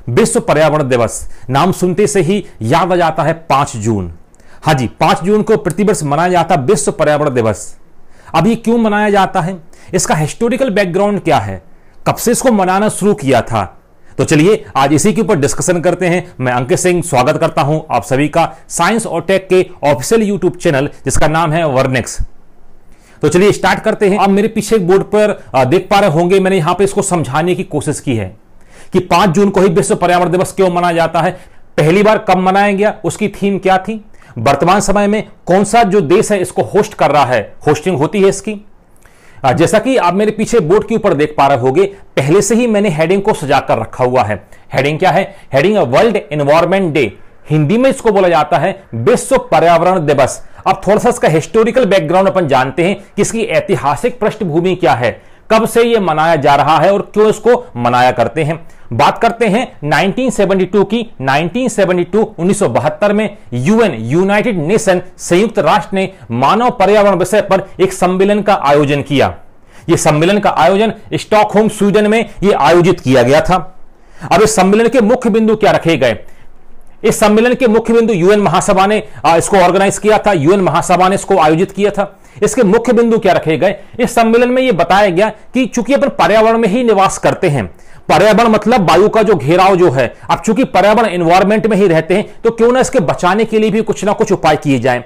विश्व पर्यावरण दिवस नाम सुनते से ही याद आ जाता है 5 जून। हाँ जी, 5 जून को प्रतिवर्ष मनाया जाता है विश्व पर्यावरण दिवस। अब ये क्यों मनाया जाता है, इसका हिस्टोरिकल बैकग्राउंड क्या है, कब से इसको मनाना शुरू किया था, तो चलिए आज इसी के ऊपर डिस्कशन करते हैं। मैं अंकित सिंह स्वागत करता हूं आप सभी का साइंस और टेक के ऑफिशियल यूट्यूब चैनल जिसका नाम है वर्नेक्स। तो चलिए स्टार्ट करते हैं। आप मेरे पीछे बोर्ड पर देख पा रहे होंगे, मैंने यहां पे इसको समझाने की कोशिश की है कि 5 जून को ही विश्व पर्यावरण दिवस क्यों मनाया जाता है, पहली बार कब मनाया गया, उसकी थीम क्या थी, वर्तमान समय में कौन सा जो देश है इसको होस्ट कर रहा है, होस्टिंग होती है इसकी। जैसा कि आप मेरे पीछे बोर्ड के ऊपर देख पा रहे होंगे, पहले से ही मैंने हेडिंग को सजाकर रखा हुआ है। हेडिंग क्या है, heading world environment day, Hindi में इसको बोला जाता है विश्व पर्यावरण दिवस। अब थोड़ा सा इसका हिस्टोरिकल बैकग्राउंड अपन जानते हैं कि इसकी ऐतिहासिक पृष्ठभूमि क्या है, कब से यह मनाया जा रहा है और क्यों इसको मनाया करते हैं। बात करते हैं 1972 की। 1972 में यूएन यूनाइटेड नेशन संयुक्त राष्ट्र ने मानव पर्यावरण विषय पर एक सम्मेलन का आयोजन किया। यह सम्मेलन का आयोजन स्टॉकहोम स्वीडन में यह आयोजित किया गया था। अब इस सम्मेलन के मुख्य बिंदु क्या रखे गए, इस सम्मेलन के मुख्य बिंदु यूएन महासभा ने इसको ऑर्गेनाइज किया था, यूएन महासभा ने इसको आयोजित किया था। इसके मुख्य बिंदु क्या रखे गए, इस सम्मेलन में यह बताया गया कि चूंकि अपन पर्यावरण में ही निवास करते हैं, पर्यावरण मतलब वायु का जो घेराव जो है, अब चूंकि पर्यावरण एनवायरनमेंट में ही रहते हैं तो क्यों ना इसके बचाने के लिए भी कुछ ना कुछ उपाय किए जाएं।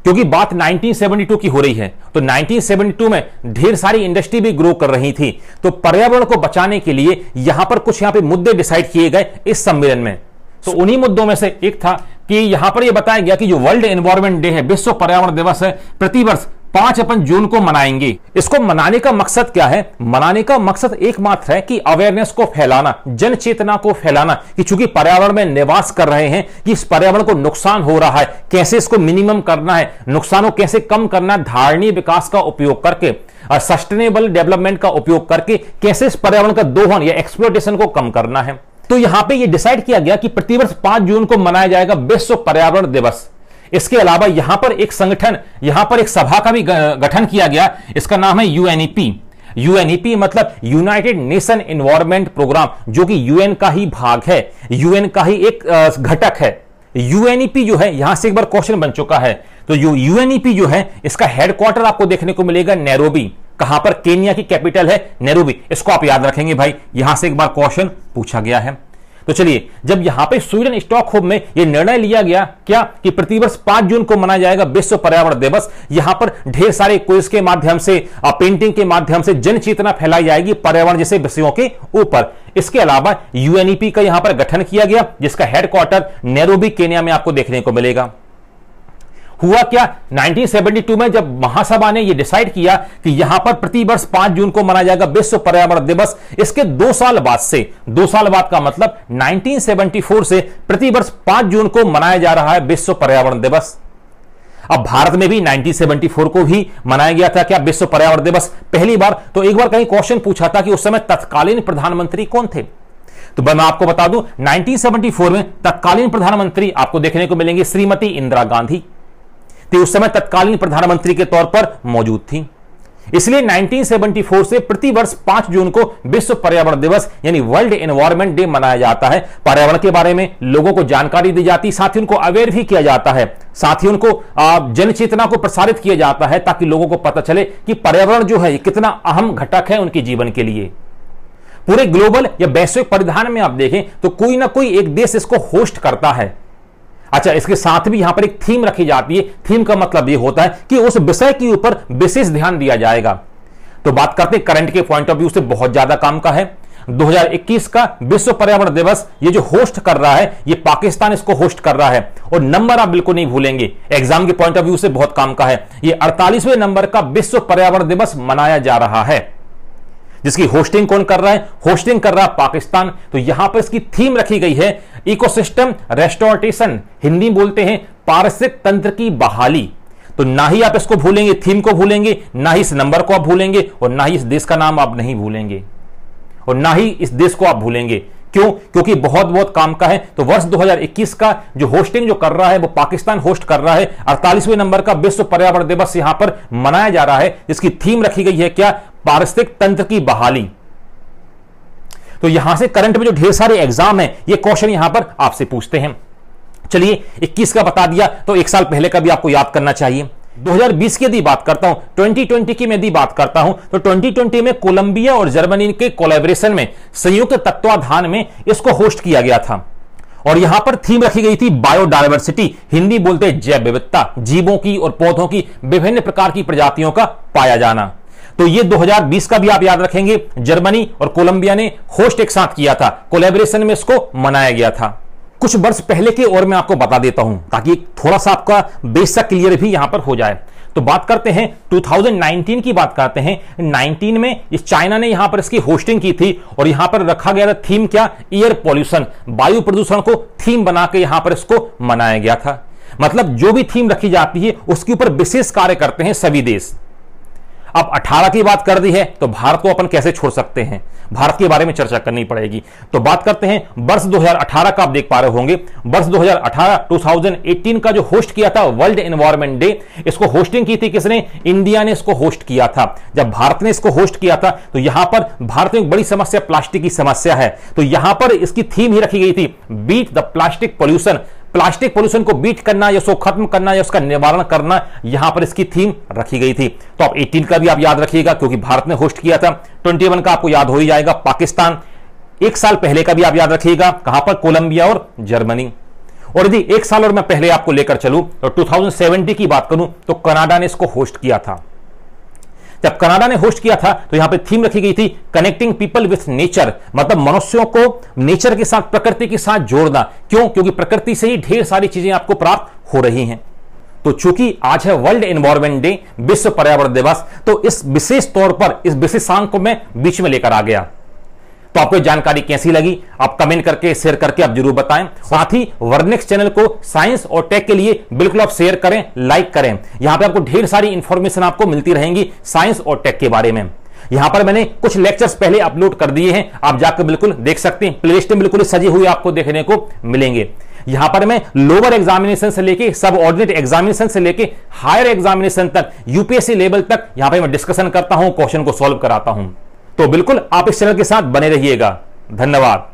क्योंकि बात 1972 की हो रही है, तो 1972 में ढेर सारी इंडस्ट्री भी ग्रो कर रही थी, तो पर्यावरण को बचाने के लिए यहां पर कुछ यहां पे मुद्दे डिसाइड किए गए इस सम्मेलन में। तो उन्हीं मुद्दों में से एक था कि यहां पर यह बताया गया कि जो वर्ल्ड एनवायरनमेंट डे है, विश्व पर्यावरण दिवस है, प्रतिवर्ष 5 जून को मनाएंगे। इसको मनाने का मकसद क्या है, मनाने का मकसद एकमात्र है कि अवेयरनेस को फैलाना, जन चेतना को फैलाना कि चूंकि पर्यावरण में निवास कर रहे हैं कि इस पर्यावरण को नुकसान हो रहा है, कैसे इसको मिनिमम करना है, नुकसानों कैसे कम करना है, धारणीय विकास का उपयोग करके और सस्टेनेबल डेवलपमेंट का उपयोग करके कैसे इस पर्यावरण का दोहन या एक्सप्लॉयटेशन को कम करना है। तो यहां पे ये डिसाइड किया गया कि प्रतिवर्ष 5 जून को मनाया जाएगा विश्व पर्यावरण दिवस। इसके अलावा यहां पर एक संगठन, यहां पर एक सभा का भी गठन किया गया, इसका नाम है यूएनईपी। यूएनईपी मतलब यूनाइटेड नेशन एनवायरनमेंट प्रोग्राम, जो कि यूएन का ही भाग है, यूएन का ही एक घटक है। यूएनईपी जो है, यहां से एक बार क्वेश्चन बन चुका है, तो यूएनईपी जो है इसका हेडक्वार्टर आपको देखने को मिलेगा नैरोबी। कहां पर, केन्या की कैपिटल है नैरोबी। इसको आप याद रखेंगे भाई, यहां से एक बार क्वेश्चन पूछा गया है। तो चलिए, जब यहां पे स्वीडन स्टॉकहोम में यह निर्णय लिया गया क्या कि प्रतिवर्ष 5 जून को मनाया जाएगा विश्व पर्यावरण दिवस, यहां पर ढेर सारे क्विज के माध्यम से, पेंटिंग के माध्यम से जन चेतना फैलाई जाएगी पर्यावरण जैसे विषयों के ऊपर। इसके अलावा यूएनईपी का यहां पर गठन किया गया, जिसका हेडक्वार्टर नैरोबी केन्या में आपको देखने को मिलेगा। हुआ क्या, 1972 में जब महासभा ने यह डिसाइड किया कि यहां पर प्रतिवर्ष 5 जून को मनाया जाएगा विश्व पर्यावरण दिवस, इसके 2 साल बाद से, 2 साल बाद का मतलब 1974 से प्रतिवर्ष 5 जून को मनाया जा रहा है विश्व पर्यावरण दिवस। अब भारत में भी 1974 को भी मनाया गया था क्या विश्व पर्यावरण दिवस पहली बार। तो एक बार कहीं क्वेश्चन पूछा था कि उस समय तत्कालीन प्रधानमंत्री कौन थे, तो मैं आपको बता दूं 1974 में तत्कालीन प्रधानमंत्री आपको देखने को मिलेंगे श्रीमती इंदिरा गांधी, तो उस समय तत्कालीन प्रधानमंत्री के तौर पर मौजूद थी। इसलिए 1974 से प्रतिवर्ष 5 जून को विश्व पर्यावरण दिवस यानी वर्ल्ड एनवायरनमेंट डे मनाया जाता है। पर्यावरण के बारे में लोगों को जानकारी दी जाती, साथ ही उनको अवेयर भी किया जाता है, साथ ही उनको जन चेतना को प्रसारित किया जाता है ताकि लोगों को पता चले कि पर्यावरण जो है कितना अहम घटक है उनके जीवन के लिए। पूरे ग्लोबल या वैश्विक परिधान में आप देखें तो कोई ना कोई एक देश इसको होस्ट करता है। अच्छा, इसके साथ भी यहां पर एक थीम रखी जाती है। थीम का मतलब यह होता है कि उस विषय के ऊपर विशेष ध्यान दिया जाएगा। तो बात करते हैं करंट के पॉइंट ऑफ व्यू से बहुत ज्यादा काम का है। 2021 का विश्व पर्यावरण दिवस ये जो होस्ट कर रहा है, ये पाकिस्तान इसको होस्ट कर रहा है। और नंबर आप बिल्कुल नहीं भूलेंगे, एग्जाम के पॉइंट ऑफ व्यू से बहुत काम का है। ये 48वें नंबर का विश्व पर्यावरण दिवस मनाया जा रहा है, जिसकी होस्टिंग कौन कर रहा है, होस्टिंग कर रहा है पाकिस्तान। तो यहां पर इसकी थीम रखी गई है इकोसिस्टम रेस्टोरेशन, हिंदी बोलते हैं पारिस्थितिक तंत्र की बहाली। तो ना ही आप इसको भूलेंगे, थीम को भूलेंगे, ना ही इस नंबर को आप भूलेंगे, और ना ही इस देश का नाम आप नहीं भूलेंगे, और ना ही इस देश को आप भूलेंगे। क्यों, क्योंकि बहुत बहुत काम का है। तो वर्ष 2021 का जो होस्टिंग जो कर रहा है वो पाकिस्तान होस्ट कर रहा है। 48वें नंबर का विश्व पर्यावरण दिवस यहां पर मनाया जा रहा है, जिसकी थीम रखी गई है क्या, पारिस्थितिक तंत्र की बहाली। तो यहां से करंट में जो ढेर सारे एग्जाम है ये क्वेश्चन यहां पर आपसे पूछते हैं। चलिए 21 का बता दिया, तो एक साल पहले का भी आपको याद करना चाहिए। 2020 की यदि बात करता हूं, 2020 की मैं यदि बात करता हूं, तो 2020 में कोलंबिया और जर्मनी के कोलैबोरेशन में, संयुक्त तत्वाधान में इसको होस्ट किया गया था। और यहां पर थीम रखी गई थी बायोडायवर्सिटी, हिंदी बोलते जैव विविधता, जीवों की और पौधों की विभिन्न प्रकार की प्रजातियों का पाया जाना। तो ये 2020 का भी आप याद रखेंगे, जर्मनी और कोलंबिया ने होस्ट एक साथ किया था, कोलैबोरेशन में इसको मनाया गया था। कुछ वर्ष पहले के और मैं आपको बता देता हूं ताकि थोड़ा सा आपका बेस सा क्लियर भी यहां पर हो जाए। तो बात करते हैं 2019 की बात करते हैं। 19 में इस चाइना ने यहां पर इसकी होस्टिंग की थी और यहां पर रखा गया था थीम क्या, एयर पॉल्यूशन, वायु प्रदूषण को थीम बना के यहां पर इसको मनाया गया था। मतलब जो भी थीम रखी जाती है उसके ऊपर विशेष कार्य करते हैं सभी देश। अब 18 की बात कर दी है तो भारत को अपन कैसे छोड़ सकते हैं, भारत के बारे में चर्चा करनी पड़ेगी। तो बात करते हैं वर्ष 2018 का, आप देख पा रहे होंगे वर्ष 2018 का जो होस्ट किया था वर्ल्ड एनवायरनमेंट डे, इसको होस्टिंग की थी किसने, इंडिया ने इसको होस्ट किया था। जब भारत ने इसको होस्ट किया था तो यहां पर भारत में एक बड़ी समस्या प्लास्टिक की समस्या है, तो यहां पर इसकी थीम ही रखी गई थी beat the plastic pollution, plastic pollution को बीट करना या उसको खत्म करना या उसका निवारण करना, यहां पर इसकी थीम रखी गई थी। तो आप 18 का भी आप याद रखिएगा क्योंकि भारत ने होस्ट किया था। 21 का आपको याद हो ही जाएगा, पाकिस्तान। एक साल पहले का भी आप याद रखिएगा, कहां पर, कोलंबिया और जर्मनी। और यदि एक साल और मैं पहले आपको लेकर चलूं तो 2070 की बात करूं तो कनाडा ने इसको होस्ट किया था। जब कनाडा ने होस्ट किया था तो यहां पे थीम रखी गई थी कनेक्टिंग पीपल विथ नेचर, मतलब मनुष्यों को नेचर के साथ, प्रकृति के साथ जोड़ना। क्यों? क्योंकि प्रकृति से ही ढेर सारी चीजें आपको प्राप्त हो रही हैं। तो चूंकि आज है वर्ल्ड एनवायरनमेंट डे, विश्व पर्यावरण दिवस, तो इस विशेष तौर पर इस विशेषांक को मैं बीच में लेकर आ गया। तो आपको जानकारी कैसी लगी आप कमेंट करके, शेयर करके आप जरूर बताएं। साथ ही वर्नेक्स चैनल को साइंस और टेक के लिए बिल्कुल आप शेयर करें, लाइक करें। यहां पे आपको ढेर सारी इंफॉर्मेशन आपको मिलती रहेंगी साइंस और टेक के बारे में। यहां पर मैंने कुछ लेक्चर्स पहले अपलोड कर दिए हैं, आप जाकर बिल्कुल देख सकते हैं। प्लेलिस्ट में बिल्कुल सजे हुए आपको देखने को मिलेंगे। यहां पर मैं लोअर एग्जामिनेशन से लेके, सब ऑर्डिनेट एग्जामिनेशन से लेके हायर एग्जामिनेशन तक, यूपीएससी लेवल तक यहां पर मैं डिस्कशन करता हूं, क्वेश्चन को सॉल्व कराता हूं। तो बिल्कुल आप इस चैनल के साथ बने रहिएगा। धन्यवाद।